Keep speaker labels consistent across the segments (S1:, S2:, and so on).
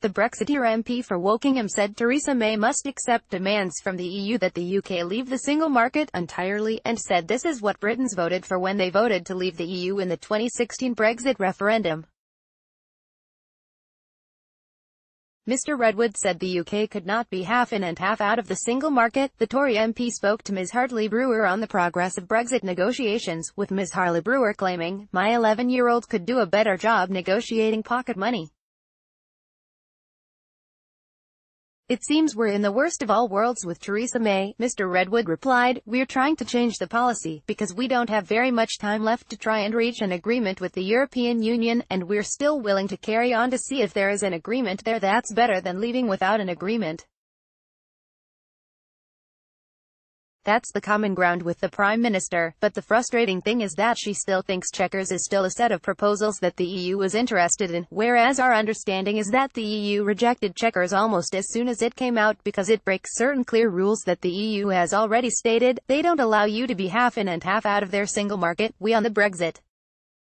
S1: The Brexiteer MP for Wokingham said Theresa May must accept demands from the EU that the UK leave the single market entirely, and said this is what Britons voted for when they voted to leave the EU in the 2016 Brexit referendum. Mr Redwood said the UK could not be half in and half out of the single market. The Tory MP spoke to Ms Hartley-Brewer on the progress of Brexit negotiations, with Ms Harley-Brewer claiming, "My 11-year-old could do a better job negotiating pocket money. It seems we're in the worst of all worlds with Theresa May." Mr Redwood replied, "We're trying to change the policy, because we don't have very much time left to try and reach an agreement with the European Union, and we're still willing to carry on to see if there is an agreement there that's better than leaving without an agreement. That's the common ground with the Prime Minister, but the frustrating thing is that she still thinks Checkers is still a set of proposals that the EU is interested in, whereas our understanding is that the EU rejected Checkers almost as soon as it came out because it breaks certain clear rules that the EU has already stated. They don't allow you to be half in and half out of their single market. We on the Brexit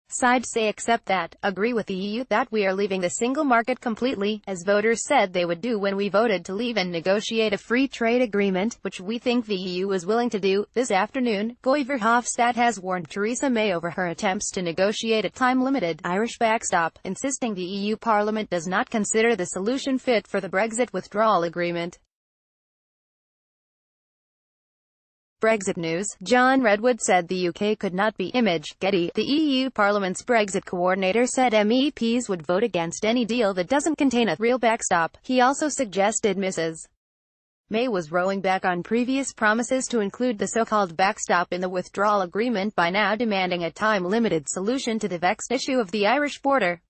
S1: side say accept that, agree with the EU that we are leaving the single market completely, as voters said they would do when we voted to leave and negotiate a free trade agreement, which we think the EU is willing to do." This afternoon, Guy Verhofstadt has warned Theresa May over her attempts to negotiate a time-limited Irish backstop, insisting the EU Parliament does not consider the solution fit for the Brexit withdrawal agreement. Brexit news. John Redwood said the UK could not be image. Getty. The EU Parliament's Brexit coordinator said MEPs would vote against any deal that doesn't contain a real backstop. He also suggested Mrs May was rowing back on previous promises to include the so-called backstop in the withdrawal agreement by now demanding a time-limited solution to the vexed issue of the Irish border.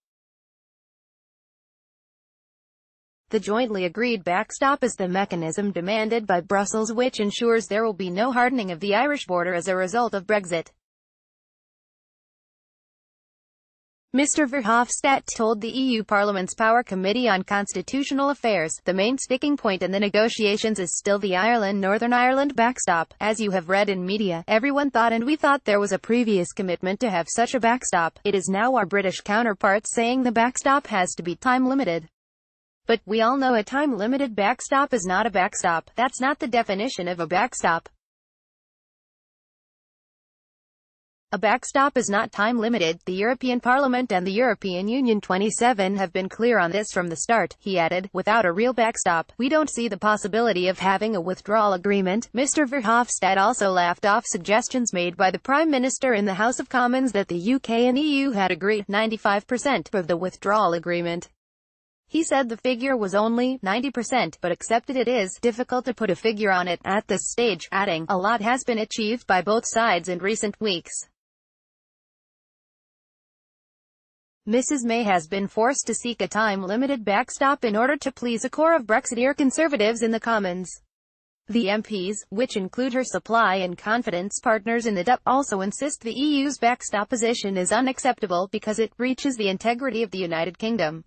S1: The jointly agreed backstop is the mechanism demanded by Brussels which ensures there will be no hardening of the Irish border as a result of Brexit. Mr Verhofstadt told the EU Parliament's Power Committee on Constitutional Affairs, "The main sticking point in the negotiations is still the Northern Ireland backstop. As you have read in media, everyone thought and we thought there was a previous commitment to have such a backstop. It is now our British counterparts saying the backstop has to be time-limited. But we all know a time-limited backstop is not a backstop. That's not the definition of a backstop. A backstop is not time-limited. The European Parliament and the European Union 27 have been clear on this from the start." He added, "Without a real backstop, we don't see the possibility of having a withdrawal agreement." Mr Verhofstadt also laughed off suggestions made by the Prime Minister in the House of Commons that the UK and EU had agreed 95% of the withdrawal agreement. He said the figure was only 90%, but accepted it is difficult to put a figure on it at this stage, adding, "A lot has been achieved by both sides in recent weeks." Mrs May has been forced to seek a time-limited backstop in order to please a core of Brexiteer Conservatives in the Commons. The MPs, which include her supply and confidence partners in the DUP, also insist the EU's backstop position is unacceptable because it breaches the integrity of the United Kingdom.